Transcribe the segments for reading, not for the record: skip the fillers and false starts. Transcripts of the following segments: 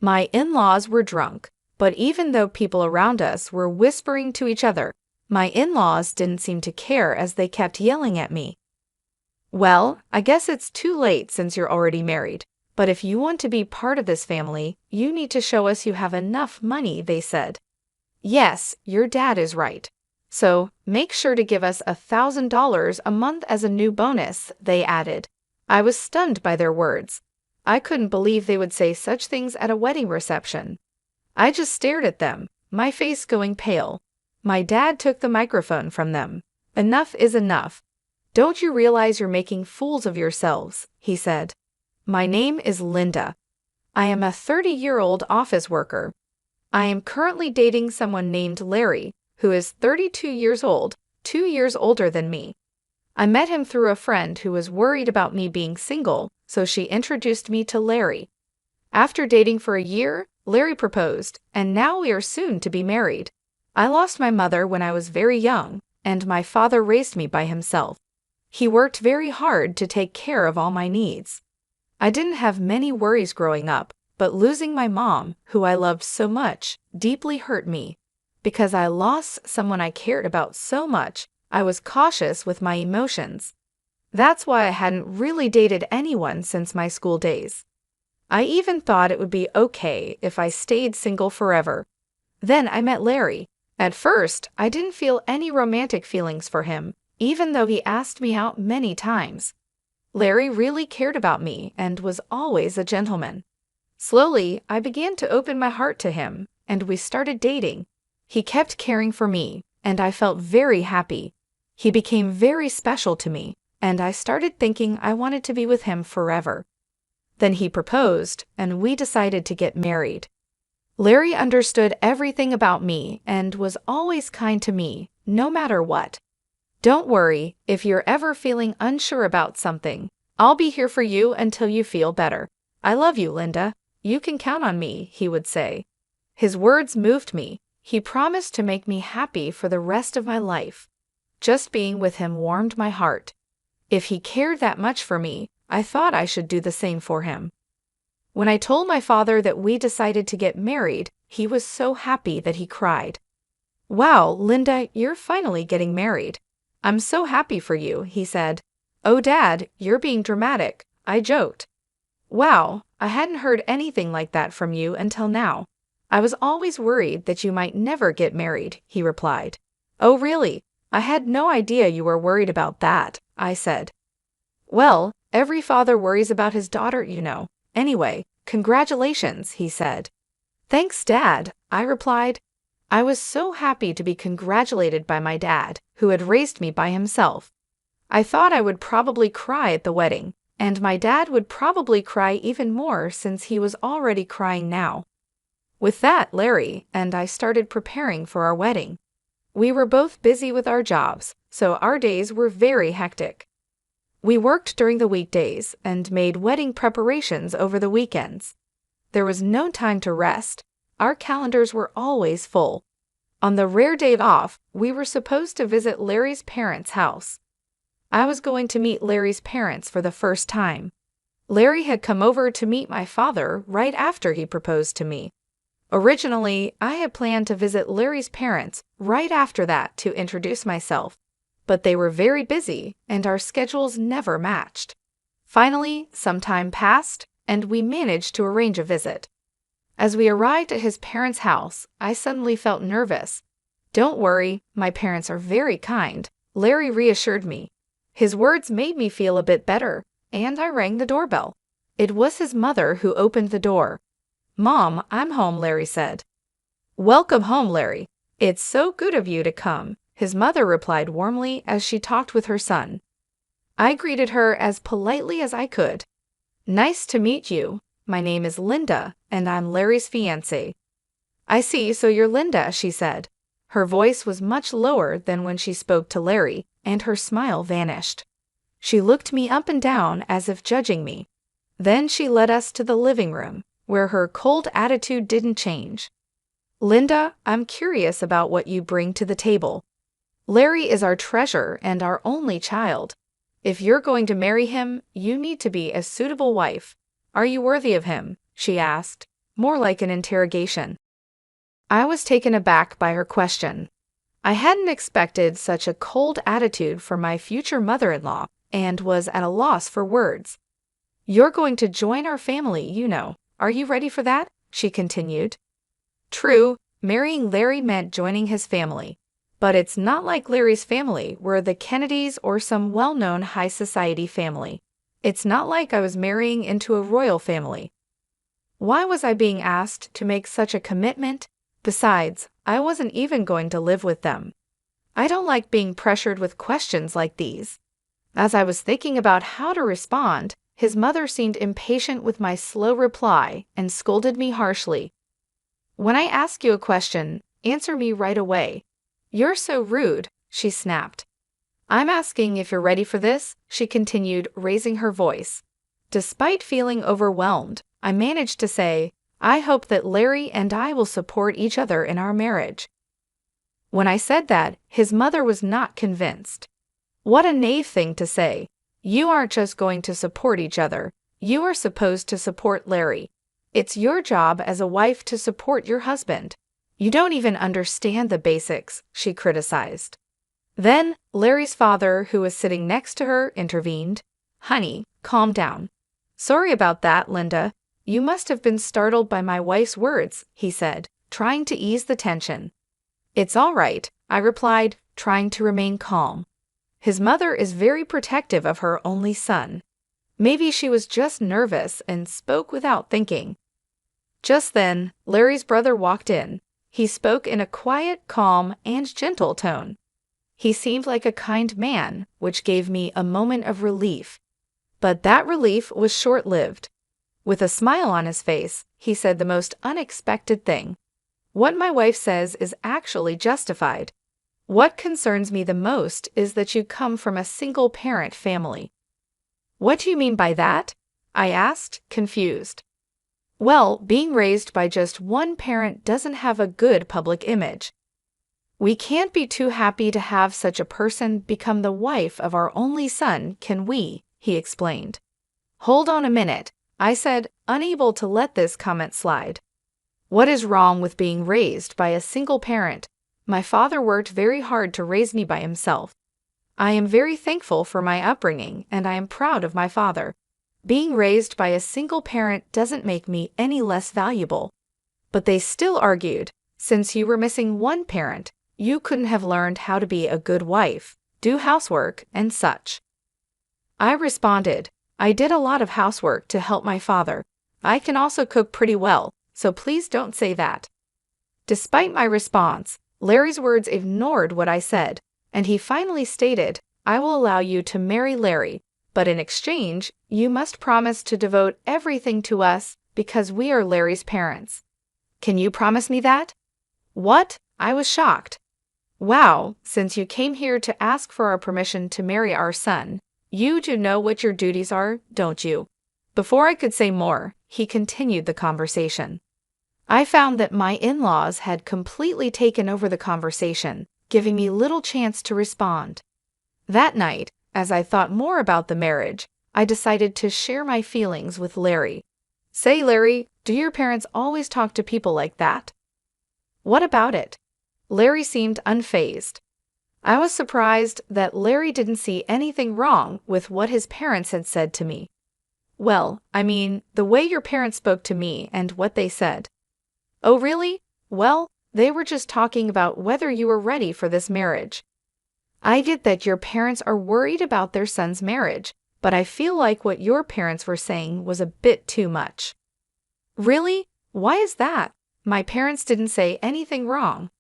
My in-laws were drunk, but even though people around us were whispering to each other, my in-laws didn't seem to care as they kept yelling at me. "Well, I guess it's too late since you're already married, but if you want to be part of this family, you need to show us you have enough money," they said. "Yes, your dad is right. So, make sure to give us $1,000 a month as a new bonus," they added. I was stunned by their words. I couldn't believe they would say such things at a wedding reception. I just stared at them, my face going pale. My dad took the microphone from them. "Enough is enough. Don't you realize you're making fools of yourselves?" he said. "My name is Linda. I am a 30-year-old office worker. I am currently dating someone named Larry, who is 32 years old, 2 years older than me. I met him through a friend who was worried about me being single, so she introduced me to Larry. After dating for a year, Larry proposed, and now we are soon to be married. I lost my mother when I was very young, and my father raised me by himself. He worked very hard to take care of all my needs. I didn't have many worries growing up, but losing my mom, who I loved so much, deeply hurt me. Because I lost someone I cared about so much, I was cautious with my emotions. That's why I hadn't really dated anyone since my school days. I even thought it would be okay if I stayed single forever. Then I met Larry. At first, I didn't feel any romantic feelings for him, even though he asked me out many times. Larry really cared about me and was always a gentleman. Slowly, I began to open my heart to him, and we started dating. He kept caring for me, and I felt very happy. He became very special to me, and I started thinking I wanted to be with him forever. Then he proposed, and we decided to get married. Larry understood everything about me and was always kind to me, no matter what. "Don't worry, if you're ever feeling unsure about something, I'll be here for you until you feel better. I love you, Linda. You can count on me," he would say. His words moved me. He promised to make me happy for the rest of my life. Just being with him warmed my heart. If he cared that much for me, I thought I should do the same for him. When I told my father that we decided to get married, he was so happy that he cried. "Wow, Linda, you're finally getting married. I'm so happy for you," he said. "Oh, Dad, you're being dramatic," I joked. "Wow, I hadn't heard anything like that from you until now. I was always worried that you might never get married," he replied. "Oh, really? I had no idea you were worried about that," I said. "Well, every father worries about his daughter, you know. Anyway, congratulations," he said. "Thanks, Dad," I replied. I was so happy to be congratulated by my dad, who had raised me by himself. I thought I would probably cry at the wedding, and my dad would probably cry even more since he was already crying now. With that, Larry and I started preparing for our wedding. We were both busy with our jobs, so our days were very hectic. We worked during the weekdays and made wedding preparations over the weekends. There was no time to rest. Our calendars were always full. On the rare day off, we were supposed to visit Larry's parents' house. I was going to meet Larry's parents for the first time. Larry had come over to meet my father right after he proposed to me. Originally, I had planned to visit Larry's parents right after that to introduce myself, but they were very busy and our schedules never matched. Finally, some time passed, and we managed to arrange a visit. As we arrived at his parents' house, I suddenly felt nervous. "Don't worry, my parents are very kind," Larry reassured me. His words made me feel a bit better, and I rang the doorbell. It was his mother who opened the door. "Mom, I'm home," Larry said. "Welcome home, Larry. It's so good of you to come," his mother replied warmly as she talked with her son. I greeted her as politely as I could. "Nice to meet you. My name is Linda, and I'm Larry's fiancée." "I see, so you're Linda," she said. Her voice was much lower than when she spoke to Larry, and her smile vanished. She looked me up and down as if judging me. Then she led us to the living room, where her cold attitude didn't change. "Linda, I'm curious about what you bring to the table. Larry is our treasure and our only child. If you're going to marry him, you need to be a suitable wife. Are you worthy of him?" she asked. more like an interrogation. I was taken aback by her question. I hadn't expected such a cold attitude from my future mother-in-law and was at a loss for words. "You're going to join our family, you know. Are you ready for that?" she continued. True, marrying Larry meant joining his family. But it's not like Larry's family were the Kennedys or some well-known high society family. It's not like I was marrying into a royal family. Why was I being asked to make such a commitment? Besides, I wasn't even going to live with them. I don't like being pressured with questions like these. As I was thinking about how to respond, his mother seemed impatient with my slow reply and scolded me harshly. "When I ask you a question, answer me right away. You're so rude," she snapped. "I'm asking if you're ready for this," she continued, raising her voice. Despite feeling overwhelmed, I managed to say, "I hope that Larry and I will support each other in our marriage." When I said that, his mother was not convinced. What a naive thing to say. You aren't just going to support each other. You are supposed to support Larry. It's your job as a wife to support your husband. You don't even understand the basics, she criticized. Then, Larry's father, who was sitting next to her, intervened. "Honey, calm down. Sorry about that, Linda. You must have been startled by my wife's words," he said, trying to ease the tension. "It's all right," I replied, trying to remain calm. His mother is very protective of her only son. Maybe she was just nervous and spoke without thinking. Just then, Larry's brother walked in. He spoke in a quiet, calm, and gentle tone. He seemed like a kind man, which gave me a moment of relief. But that relief was short-lived. With a smile on his face, he said the most unexpected thing. "What my wife says is actually justified. What concerns me the most is that you come from a single-parent family." "What do you mean by that?" I asked, confused. "Well, being raised by just one parent doesn't have a good public image. We can't be too happy to have such a person become the wife of our only son, can we?" he explained. "Hold on a minute," I said, unable to let this comment slide. "What is wrong with being raised by a single parent? My father worked very hard to raise me by himself. I am very thankful for my upbringing, and I am proud of my father. Being raised by a single parent doesn't make me any less valuable." But they still argued, since you were missing one parent, you couldn't have learned how to be a good wife, do housework, and such. I responded, "I did a lot of housework to help my father. I can also cook pretty well, so please don't say that." Despite my response, Larry's words ignored what I said, and he finally stated, "I will allow you to marry Larry, but in exchange, you must promise to devote everything to us because we are Larry's parents. Can you promise me that?" "What?" I was shocked. "Wow, since you came here to ask for our permission to marry our son, you do know what your duties are, don't you?" Before I could say more, he continued the conversation. I found that my in-laws had completely taken over the conversation, giving me little chance to respond. That night, as I thought more about the marriage, I decided to share my feelings with Larry. "Say, Larry, do your parents always talk to people like that?" "What about it?" Larry seemed unfazed. I was surprised that Larry didn't see anything wrong with what his parents had said to me. "Well, I mean, the way your parents spoke to me and what they said." "Oh, really? Well, they were just talking about whether you were ready for this marriage." "I get that your parents are worried about their son's marriage, but I feel like what your parents were saying was a bit too much." "Really? Why is that? My parents didn't say anything wrong.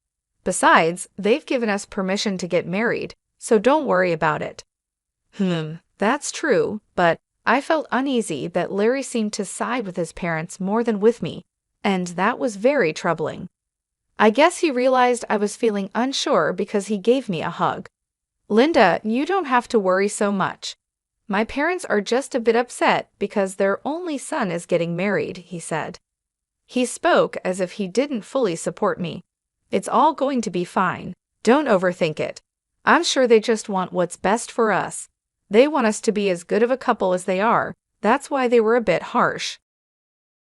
Besides, they've given us permission to get married, so don't worry about it." That's true, but I felt uneasy that Larry seemed to side with his parents more than with me, and that was very troubling. I guess he realized I was feeling unsure because he gave me a hug. "Linda, you don't have to worry so much. My parents are just a bit upset because their only son is getting married," he said. He spoke as if he didn't fully support me. "It's all going to be fine. Don't overthink it. I'm sure they just want what's best for us. They want us to be as good of a couple as they are. That's why they were a bit harsh."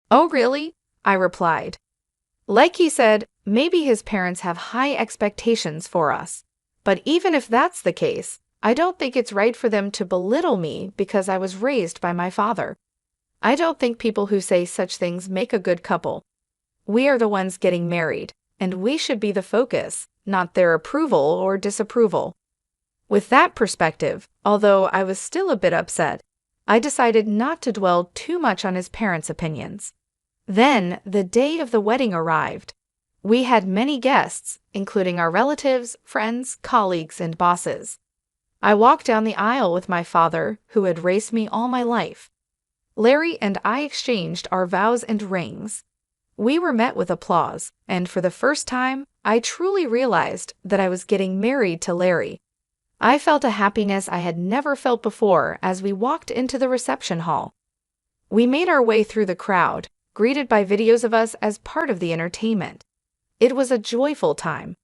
"Oh, really?" I replied. Like he said, maybe his parents have high expectations for us. But even if that's the case, I don't think it's right for them to belittle me because I was raised by my father. I don't think people who say such things make a good couple. We are the ones getting married, and we should be the focus, not their approval or disapproval. With that perspective, although I was still a bit upset, I decided not to dwell too much on his parents' opinions. Then, the day of the wedding arrived. We had many guests, including our relatives, friends, colleagues, and bosses. I walked down the aisle with my father, who had raised me all my life. Larry and I exchanged our vows and rings. We were met with applause, and for the first time, I truly realized that I was getting married to Larry. I felt a happiness I had never felt before as we walked into the reception hall. We made our way through the crowd, greeted by videos of us as part of the entertainment. It was a joyful time.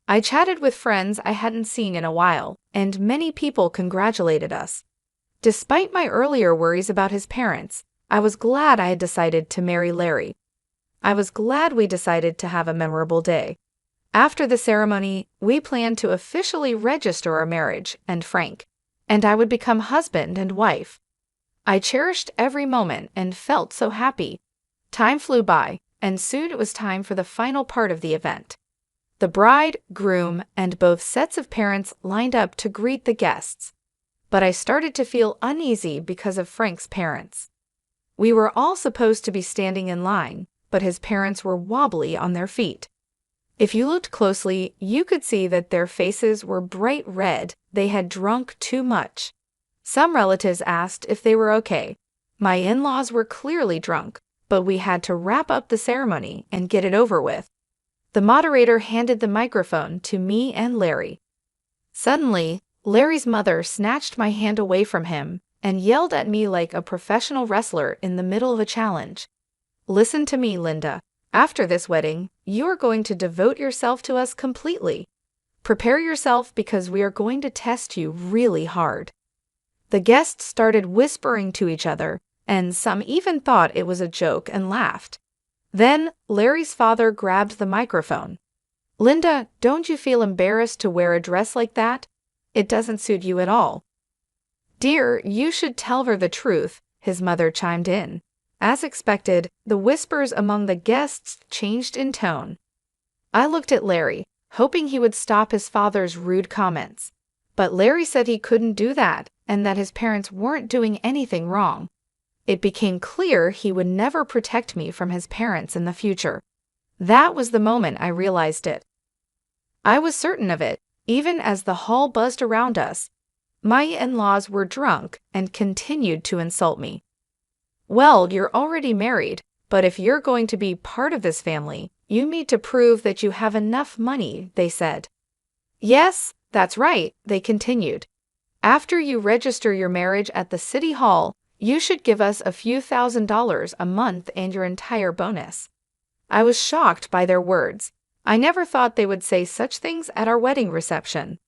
I chatted with friends I hadn't seen in a while, and many people congratulated us. Despite my earlier worries about his parents, I was glad I had decided to marry Larry. I was glad we decided to have a memorable day. After the ceremony, we planned to officially register our marriage and Frank, and I would become husband and wife. I cherished every moment and felt so happy. Time flew by, and soon it was time for the final part of the event. The bride, groom, and both sets of parents lined up to greet the guests. But I started to feel uneasy because of Frank's parents. We were all supposed to be standing in line, but his parents were wobbly on their feet. If you looked closely, you could see that their faces were bright red. They had drunk too much. Some relatives asked if they were okay. My in-laws were clearly drunk, but we had to wrap up the ceremony and get it over with. The moderator handed the microphone to me and Larry. Suddenly, Larry's mother snatched my hand away from him and yelled at me like a professional wrestler in the middle of a challenge. Listen to me, Linda. After this wedding, you are going to devote yourself to us completely. Prepare yourself because we are going to test you really hard. The guests started whispering to each other, and some even thought it was a joke and laughed. Then, Larry's father grabbed the microphone. Linda, don't you feel embarrassed to wear a dress like that? It doesn't suit you at all. Dear, you should tell her the truth, his mother chimed in. As expected, the whispers among the guests changed in tone. I looked at Larry, hoping he would stop his father's rude comments. But Larry said he couldn't do that, and that his parents weren't doing anything wrong. It became clear he would never protect me from his parents in the future. That was the moment I realized it. I was certain of it, even as the hall buzzed around us. My in-laws were drunk and continued to insult me. Well, you're already married, but if you're going to be part of this family, you need to prove that you have enough money, they said. Yes, that's right, they continued. After you register your marriage at the city hall, you should give us a few $1,000s a month and your entire bonus. I was shocked by their words. I never thought they would say such things at our wedding reception.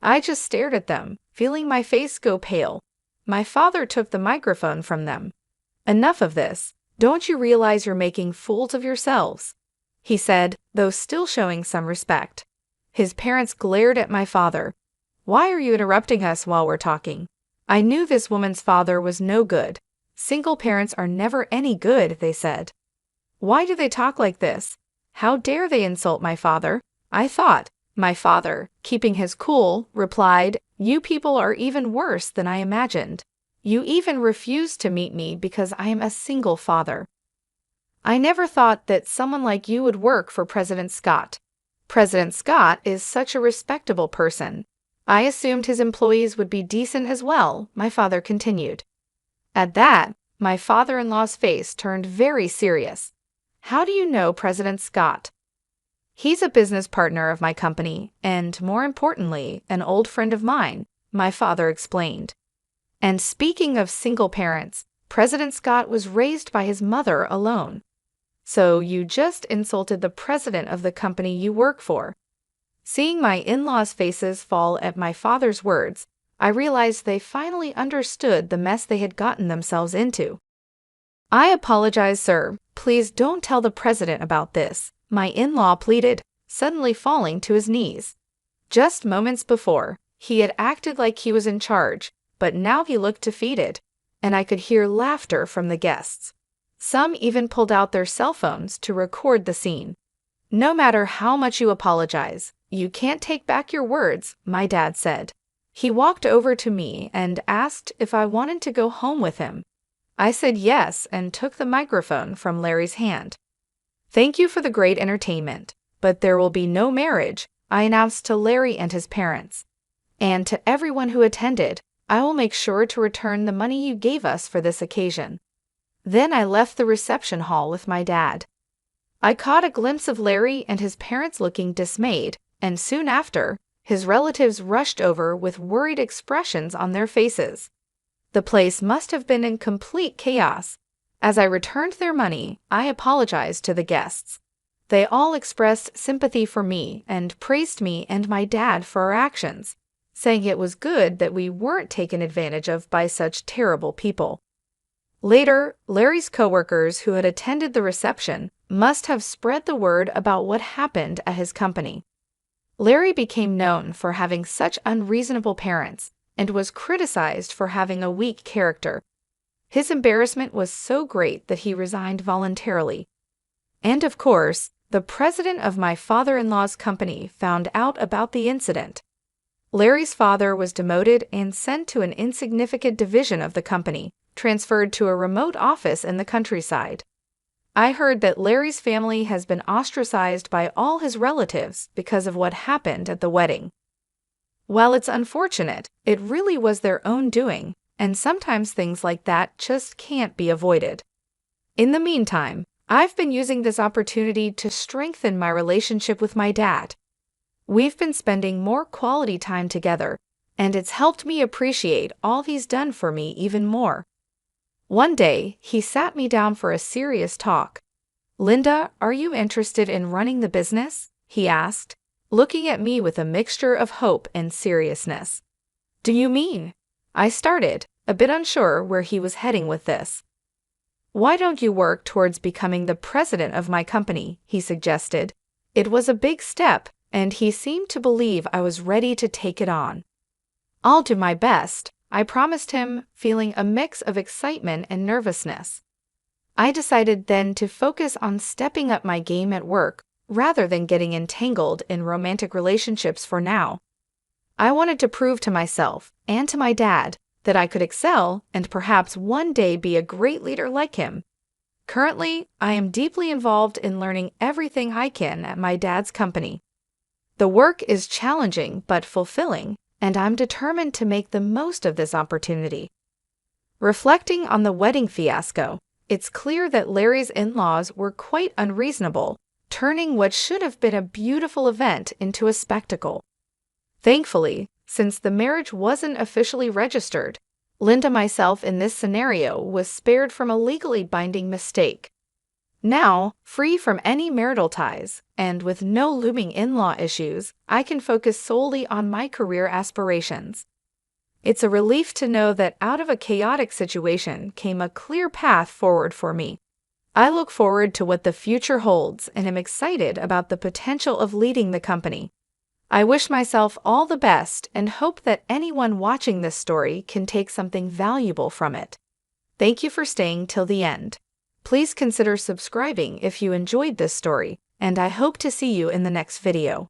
I just stared at them, feeling my face go pale. My father took the microphone from them. Enough of this. Don't you realize you're making fools of yourselves? He said, though still showing some respect. His parents glared at my father. Why are you interrupting us while we're talking? I knew this woman's father was no good. Single parents are never any good, they said. Why do they talk like this? How dare they insult my father? I thought. My father, keeping his cool, replied, You people are even worse than I imagined. You even refuse to meet me because I am a single father. I never thought that someone like you would work for President Scott. President Scott is such a respectable person. I assumed his employees would be decent as well, my father continued. At that, my father-in-law's face turned very serious. How do you know President Scott? He's a business partner of my company, and more importantly, an old friend of mine, my father explained. And speaking of single parents, President Scott was raised by his mother alone. So you just insulted the president of the company you work for. Seeing my in-laws' faces fall at my father's words, I realized they finally understood the mess they had gotten themselves into. I apologize, sir. Please don't tell the president about this, my in-law pleaded, suddenly falling to his knees. Just moments before, he had acted like he was in charge, but now he looked defeated, and I could hear laughter from the guests. Some even pulled out their cell phones to record the scene. No matter how much you apologize, you can't take back your words, my dad said. He walked over to me and asked if I wanted to go home with him. I said yes and took the microphone from Larry's hand. Thank you for the great entertainment, but there will be no marriage, I announced to Larry and his parents. And to everyone who attended, I will make sure to return the money you gave us for this occasion. Then I left the reception hall with my dad. I caught a glimpse of Larry and his parents looking dismayed, and soon after, his relatives rushed over with worried expressions on their faces. The place must have been in complete chaos. As I returned their money, I apologized to the guests. They all expressed sympathy for me and praised me and my dad for our actions, saying it was good that we weren't taken advantage of by such terrible people. Later, Larry's coworkers who had attended the reception must have spread the word about what happened at his company. Larry became known for having such unreasonable parents and was criticized for having a weak character. His embarrassment was so great that he resigned voluntarily. And of course, the president of my father-in-law's company found out about the incident. Larry's father was demoted and sent to an insignificant division of the company, transferred to a remote office in the countryside. I heard that Larry's family has been ostracized by all his relatives because of what happened at the wedding. While it's unfortunate, it really was their own doing, and sometimes things like that just can't be avoided. In the meantime, I've been using this opportunity to strengthen my relationship with my dad. We've been spending more quality time together, and it's helped me appreciate all he's done for me even more. One day, he sat me down for a serious talk. "Linda, are you interested in running the business?" he asked, looking at me with a mixture of hope and seriousness. "Do you mean?" I started, a bit unsure where he was heading with this. "Why don't you work towards becoming the president of my company?" he suggested. It was a big step, and he seemed to believe I was ready to take it on. "I'll do my best," I promised him, feeling a mix of excitement and nervousness. I decided then to focus on stepping up my game at work rather than getting entangled in romantic relationships for now. I wanted to prove to myself and to my dad that I could excel and perhaps one day be a great leader like him. Currently, I am deeply involved in learning everything I can at my dad's company. The work is challenging but fulfilling, and I'm determined to make the most of this opportunity. Reflecting on the wedding fiasco, it's clear that Larry's in-laws were quite unreasonable, turning what should have been a beautiful event into a spectacle. Thankfully, since the marriage wasn't officially registered, Linda myself in this scenario was spared from a legally binding mistake. Now, free from any marital ties, and with no looming in-law issues, I can focus solely on my career aspirations. It's a relief to know that out of a chaotic situation came a clear path forward for me. I look forward to what the future holds and am excited about the potential of leading the company. I wish myself all the best and hope that anyone watching this story can take something valuable from it. Thank you for staying till the end. Please consider subscribing if you enjoyed this story, and I hope to see you in the next video.